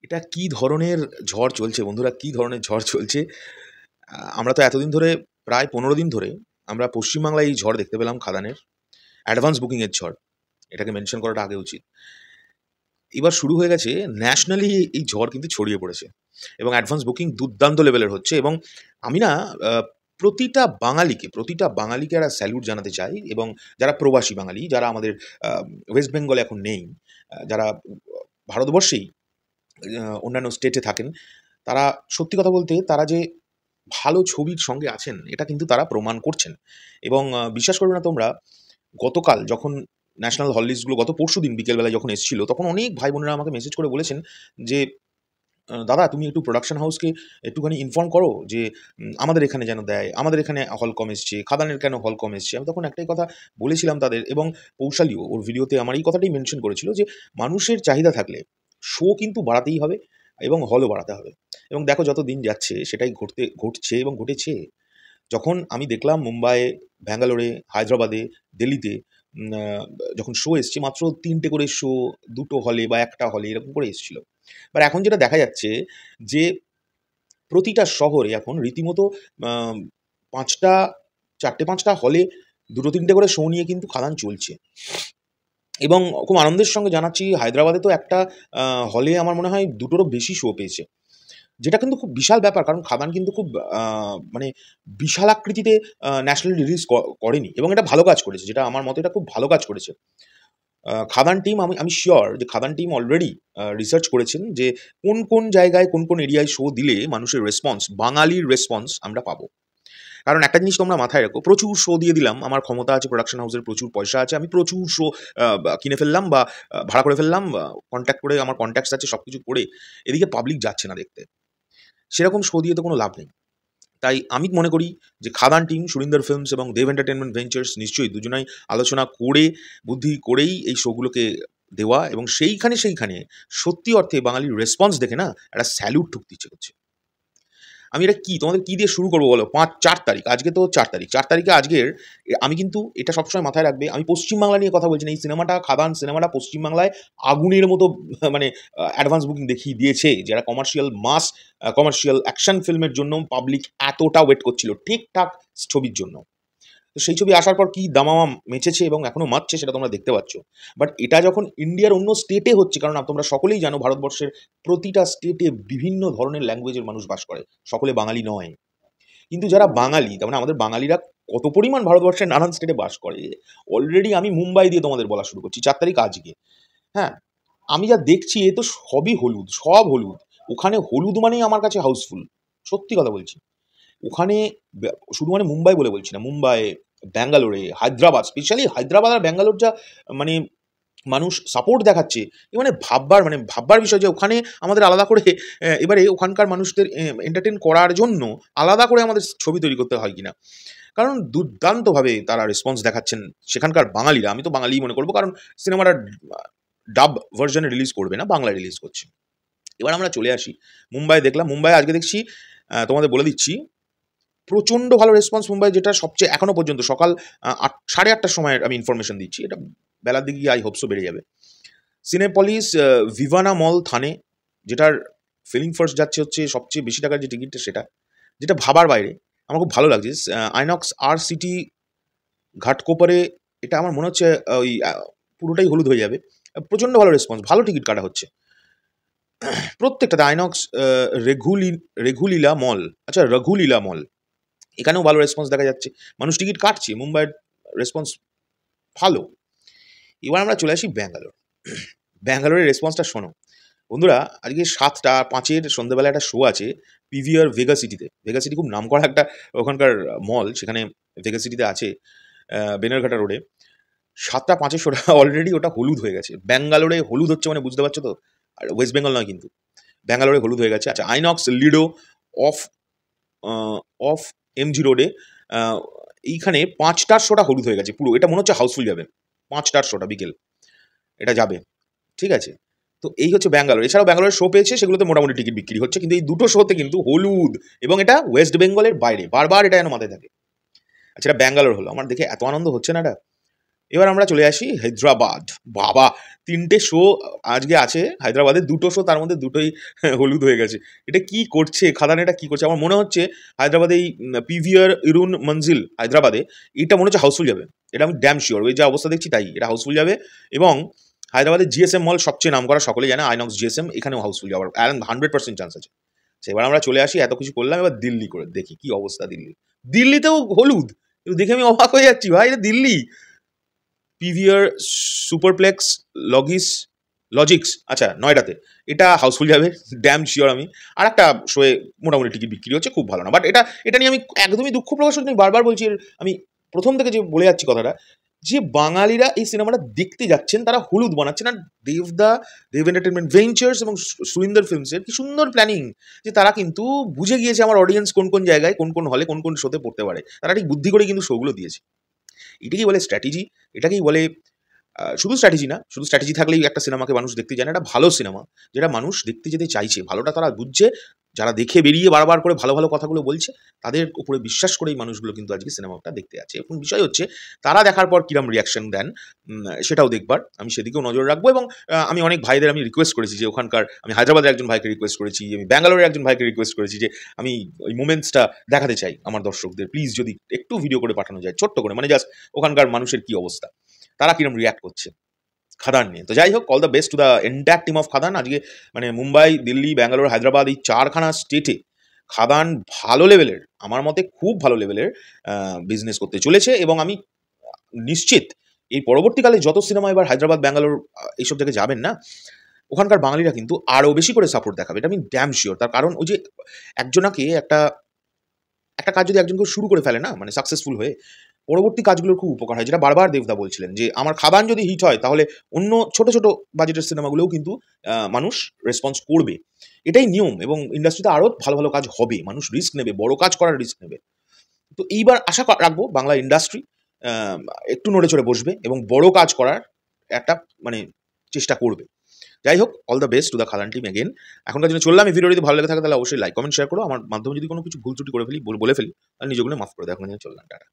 এটা কি ধরনের ঝড় চলছে বন্ধুরা, কি ধরনের ঝড় চলছে? আমরা তো এতদিন ধরে, প্রায় ১৫ দিন ধরে আমরা পশ্চিমবাংলায় এই ঝড় দেখতে পেলাম খাদানের। অ্যাডভান্স বুকিং এর ঝড়। এটাকে মেনশন করাটা আগে উচিত। এবার শুরু হয়ে গেছে ন্যাশনালি এই ঝড় কিন্তু ছড়িয়ে পড়েছে এবং অ্যাডভান্স বুকিং দুর্দান্ত লেভেলের হচ্ছে এবং আমি না আ প্রতিটা বাঙালিকে একটা স্যালুট জানাতে চাই এবং যারা প্রবাসী বাঙালি, যারা আমাদের আ ওয়েস্ট বেঙ্গলে এখন নেই, যারা ভারতবর্ষেই অন্যান্য স্টেটে থাকেন, তারা সত্যি কথা বলতে তারা যে ভালো ছবির সঙ্গে আছেন, এটা কিন্তু তারা প্রমাণ করছেন। এবং বিশ্বাস করবে না তোমরা, গতকাল যখন ন্যাশনাল হলিডেজগুলো গত পরশুদিন বিকেলবেলায় যখন এসছিল, তখন অনেক ভাই বোনেরা আমাকে মেসেজ করে বলেছেন যে, "দাদা তুমি একটু প্রোডাকশন হাউসকে একটুখানি ইনফর্ম করো যে আমাদের এখানে যেন দেয়। আমাদের এখানে হল কম এসছে। খাদানের কেন হল কম এসছে?" আমি তখন একটাই কথা বলেছিলাম তাদের এবং পৌশালিও ওর ভিডিওতে আমার এই কথাটাই মেনশন করেছিল যে, মানুষের চাহিদা থাকলে শো কিন্তু বাড়াতেই হবে এবং হলও বাড়াতে হবে। এবং দেখো যত দিন যাচ্ছে সেটাই ঘটছে এবং ঘটেছে। যখন আমি দেখলাম মুম্বাইয়ে, ব্যাঙ্গালোরে, হায়দ্রাবাদে, দিল্লিতে উম আ যখন শো এসছে মাত্র ৩ টে করে শো ২ টো হলে বা ১ টা হলে এরকম করে এসছিল। বাট এখন যেটা দেখা যাচ্ছে যে প্রতিটা শহরে এখন রীতিমতো আ ৫ টা ৪টে-৫ টা হলে ২ টো ৩ টে করে শো নিয়ে কিন্তু খাদান চলছে। এবং খুব আনন্দের সঙ্গে জানাচ্ছি হায়দ্রাবাদে তো একটা আ হলে আমার মনে হয় ২ টোরও বেশি শো পেয়েছে। যেটা কিন্তু খুব বিশাল ব্যাপার। কারণ খাদান কিন্তু খুব আ মানে বিশাল আকৃতিতে ন্যাশনাল রিলিজ করেনি এবং এটা ভালো কাজ করেছে। যেটা আমার মতে এটা খুব ভালো কাজ করেছে। খাদান টিম আমি সিউর যে খাদান টিম অলরেডি রিসার্চ করেছেন যে কোন জায়গায় কোন এরিয়ায় শো দিলে মানুষের রেসপন্স, বাঙালির রেসপন্স আমরা পাবো। কারণ একটা জিনিস তোমরা মাথায় রেখো, প্রচুর শো দিয়ে দিলাম, আমার ক্ষমতা আছে, প্রোডাকশন হাউসের প্রচুর পয়সা আছে, আমি প্রচুর শো কিনে ফেললাম বা ভাড়া করে ফেললাম, কনট্যাক্ট করে আমার কনট্যাক্টস আছে সবকিছু করে, এদিকে পাবলিক যাচ্ছে না দেখতে। সেরকম শো দিয়ে তো কোনো লাভ নেই। তাই আমি মনে করি যে খাদান টিম, সুরিন্দর ফিল্মস এবং দেব এন্টারটেইনমেন্ট ভেঞ্চার্স নিশ্চয়ই দুজনাই আলোচনা করে, বুদ্ধি করেই এই শোগুলোকে দেওয়া এবং সেইখানে সত্যি অর্থে বাঙালির রেসপন্স দেখে না একটা স্যালুট ঠুকতে ইচ্ছে করছে। আমি এটা তোমাদের কি দিয়ে শুরু করব বলো? ৪ তারিখ। আজকে তো ৪ তারিখ। ৪ তারিখে আজকের আমি কিন্তু এটা সবসময় মাথায় রাখবে। আমি পশ্চিমবাংলা নিয়ে কথা বলছি না। এই সিনেমাটা, খাদান সিনেমাটা পশ্চিমবাংলায় আগুনের মতো মানে অ্যাডভান্স বুকিং দেখিয়ে দিয়েছে। যারা কমার্শিয়াল অ্যাকশন ফিল্মের জন্য পাবলিক এতটা ওয়েট করছিল ঠিকঠাক ছবির জন্য। তো সেই ছবি আসার পর কি দামামা মেচেছে এবং এখনো মাতছে সেটা তোমরা দেখতে পাচ্ছ। বাট এটা যখন ইন্ডিয়ার অন্য স্টেটে হচ্ছে, কারণ তোমরা সকলেই জানো ভারতবর্ষের প্রতিটা স্টেটে বিভিন্ন ধরনের ল্যাঙ্গুয়েজের মানুষ বাস করে। সকলে বাঙালি নয়। কিন্তু যারা বাঙালি, তার মানে আমাদের বাঙালিরা কত পরিমাণ ভারতবর্ষের নানান স্টেটে বাস করে, অলরেডি আমি মুম্বাই দিয়ে তোমাদের বলা শুরু করছি। ৪ তারিখ আজকে। হ্যাঁ? আমি যা দেখছি এ তো সবই হলুদ, সব হলুদ। ওখানে হলুদ মানেই আমার কাছে হাউসফুল। সত্যি কথা বলছি। ওখানে শুধু মানে মুম্বাই বলে বলছি না। মুম্বাই, ব্যাঙ্গালোরে, হায়দ্রাবাদ, স্পেশালি হায়দ্রাবাদ আর ব্যাঙ্গালোর যা মানে মানুষ সাপোর্ট দেখাচ্ছে, এ মানে ভাববার বিষয় যে ওখানে আমাদের আলাদা করে এবারে ওখানকার মানুষদের এন্টারটেইন করার জন্য আলাদা করে আমাদের ছবি তৈরি করতে হয় কিনা। কারণ দুর্দান্তভাবে তারা রেসপন্স দেখাচ্ছেন সেখানকার বাঙালিরা। আমি তো বাঙালিই মনে করব, কারণ সিনেমাটা ডাব ভার্শনে রিলিজ করবে না, বাংলায় রিলিজ করছে। এবার আমরা চলে আসি। মুম্বাই দেখলাম। মুম্বাইয়ে আজকে দেখছি, তোমাদের বলে দিচ্ছি, প্রচণ্ড ভালো রেসপন্স মুম্বাই, যেটা সবচেয়ে এখনো পর্যন্ত সকাল 8:30টার সময়ের আমি ইনফরমেশন দিচ্ছি। এটা বেলার দিকে গিয়ে আই হোপ সো বেড়ে যাবে। সিনেপলিস ভিভানা মল থানে, যেটার ফিলিং ফার্স্ট যাচ্ছে হচ্ছে সবচেয়ে বেশি টাকার যে টিকিটটা সেটা, যেটা ভাবার বাইরে। আমার খুব ভালো লাগছে। আইনক্স আর সিটি ঘাটকোপারে, এটা আমার মনে হচ্ছে ওই পুরোটাই হলুদ হয়ে যাবে। প্রচণ্ড ভালো রেসপন্স, ভালো টিকিট কাটা হচ্ছে প্রত্যেকটাতে। আইনক্স রেঘুলীলা মল, আচ্ছা রঘুলীলা মল, এখানেও ভালো রেসপন্স দেখা যাচ্ছে। মানুষ টিকিট কাটছে। মুম্বাইয়ের রেসপন্স ভালো। এবার আমরা চলে আসি ব্যাঙ্গালোর। ব্যাঙ্গালোরের রেসপন্সটা শোনো বন্ধুরা। আজকে 7:05 সন্ধ্যেবেলা একটা শো আছে পিভিআর ভেগা সিটিতে। ভেগা সিটি খুব নামকরা একটা ওখানকার মল, সেখানে ভেগা সিটিতে আছে, বেনারঘাটা রোডে। 7:05 শোটা অলরেডি ওটা হলুদ হয়ে গেছে। ব্যাঙ্গালোরে হলুদ হচ্ছে মানে বুঝতে পারছো তো? আর ওয়েস্ট বেঙ্গল নয় কিন্তু, ব্যাঙ্গালোরে হলুদ হয়ে গেছে। আচ্ছা, আইনক্স লিডো অফ অফ এমজি রোডে, এইখানে 5টার শোটা হলুদ হয়ে গেছে পুরো। এটা মনে হচ্ছে হাউসফুল যাবে। 5টার শোটা বিকেল এটা যাবে। ঠিক আছে? তো এই হচ্ছে ব্যাঙ্গালোর। এছাড়াও ব্যাঙ্গালোরের শো পেয়েছে, সেগুলোতে মোটামুটি টিকিট বিক্রি হচ্ছে। কিন্তু এই দুটো শোতে কিন্তু হলুদ, এবং এটা ওয়েস্ট বেঙ্গলের বাইরে। বারবার এটা যেন মাথায় থাকে। আচ্ছা, এটা ব্যাঙ্গালোর হলো। আমার দেখে এত আনন্দ হচ্ছে না এটা। এবার আমরা চলে আসি হায়দ্রাবাদ। বাবা! 3টে শো আজকে আছে হায়দ্রাবাদে, 2টো শো তার মধ্যে 2টোই হলুদ হয়ে গেছে। এটা কি করছে খাদান, এটা কি করছে? আমার মনে হচ্ছে হায়দ্রাবাদে এই পিভিআর ইরুন মঞ্জিল হায়দ্রাবাদে, এটা মনে হচ্ছে হাউসফুল যাবে। এটা আমি ড্যাম শিওর, ওই যে অবস্থা দেখছি তাই এটা হাউসফুল যাবে। এবং হায়দ্রাবাদের জিএসএম মল সবচেয়ে নাম করা, সকলে জানে, আইনক্স জিএসএম, এখানেও হাউসফুল যাওয়ার 100% চান্স আছে। সেবার আমরা চলে আসি, এত কিছু করলাম, এবার দিল্লি করে দেখি কি অবস্থা। দিল্লিতেও হলুদ, দেখে আমি অবাক হয়ে যাচ্ছি ভাই, এটা দিল্লি। পিভিআর সুপারপ্লেক্স লজিক্স, আচ্ছা নয়ডাতে, এটা হাউসফুল যাবে ড্যাম শিওর আমি। আর একটা শোয়ে মোটামুটি টিকিট বিক্রি হচ্ছে, খুব ভালো না, বাট এটা নিয়ে আমি একদমই দুঃখ প্রকাশ করছি। আমি বারবার বলছি, আমি প্রথম থেকে যে বলে যাচ্ছি কথাটা, যে বাঙালিরা এই সিনেমাটা দেখতে যাচ্ছেন, তারা হলুদ বানাচ্ছেন। আর দেব এন্টারটেনমেন্ট ভেঞ্চার্স এবং সুরিন্দর ফিল্মসের কি সুন্দর প্ল্যানিং, যে তারা কিন্তু বুঝে গিয়েছে আমার অডিয়েন্স কোন কোন জায়গায়, কোন কোন হলে, কোন কোন শোতে পড়তে পারে। তারা ঠিক বুদ্ধি করে কিন্তু শোগুলো দিয়েছে। এটাকেই বলে স্ট্র্যাটেজি, এটাকেই বলে শুধু স্ট্র্যাটেজি না, শুধু স্ট্র্যাটেজি থাকলেই একটা সিনেমাকে মানুষ দেখতে যায় না। এটা ভালো সিনেমা, যেটা মানুষ দেখতে যেতে চাইছে, ভালোটা তারা বুঝছে, যারা দেখে বেরিয়ে বারবার করে ভালো ভালো কথাগুলো বলছে, তাদের উপরে বিশ্বাস করেই মানুষগুলো কিন্তু আজকে সিনেমাটা দেখতে আছে। এখন বিষয় হচ্ছে তারা দেখার পর কিরম রিয়াকশন দেন, সেটাও দেখবার, আমি সেদিকেও নজর রাখবো। এবং আমি অনেক ভাইদের আমি রিকোয়েস্ট করেছি, যে ওখানকার, আমি হায়দ্রাবাদের একজন ভাইকে রিকোয়েস্ট করেছি, আমি ব্যাঙ্গালোরের একজন ভাইকে রিকোয়েস্ট করেছি, যে আমি ওই মোমেন্টসটা দেখাতে চাই আমার দর্শকদের, প্লিজ যদি একটু ভিডিও করে পাঠানো যায়, ছোট্ট করে, মানে জাস্ট ওখানকার মানুষের কি অবস্থা, তারা কিরম রিয়াক্ট করছে খাদান নিয়ে। তো যাই হোক, all the best to the entire team of Khadaan. আজকে মানে মুম্বাই, দিল্লি, ব্যাঙ্গালোর, হায়দ্রাবাদ, এই 4খানা স্টেটে খাদান ভালো লেভেলের, আমার মতে খুব ভালো লেভেলের বিজনেস করতে চলেছে। এবং আমি নিশ্চিত এই পরবর্তীকালে যত সিনেমা এবার হায়দ্রাবাদ, ব্যাঙ্গালোর এইসব জায়গায় যাবেন না, ওখানকার বাঙালিরা কিন্তু আরও বেশি করে সাপোর্ট দেখাবে, এটা আমি ড্যাম শিওর। তার কারণ ওই যে একজনাকে একটা কাজ যদি একজন কেউ শুরু করে ফেলে না, মানে সাকসেসফুল হয়ে, পরবর্তী কাজগুলোর খুব উপকার হয়। যেটা বারবার দেবদা বলছিলেন, যে আমার খাদান যদি হিট হয়, তাহলে অন্য ছোট ছোট বাজেটের সিনেমাগুলোও কিন্তু মানুষ রেসপন্স করবে। এটাই নিয়ম, এবং ইন্ডাস্ট্রিতে আরও ভালো ভালো কাজ হবে, মানুষ রিস্ক নেবে, বড় কাজ করার রিস্ক নেবে। তো এইবার আশা রাখবো বাংলা ইন্ডাস্ট্রি একটু নড়ে চড়ে বসবে এবং বড় কাজ করার একটা মানে চেষ্টা করবে। যাই হোক, all the best to the Khadaan team again. এখনকার জন্য চললাম। এই ভিডিও যদি ভালো লেগে থাকে, তাহলে অবশ্যই লাইক, কমেন্ট, শেয়ার করো। আমার মাধ্যমে যদি কোনো কিছু ভুল ত্রুটি করে ফেলি, বলে ফেলি, তাহলে নিজেগুলো মাফ করে দাও। এখন চললাম, টাটা।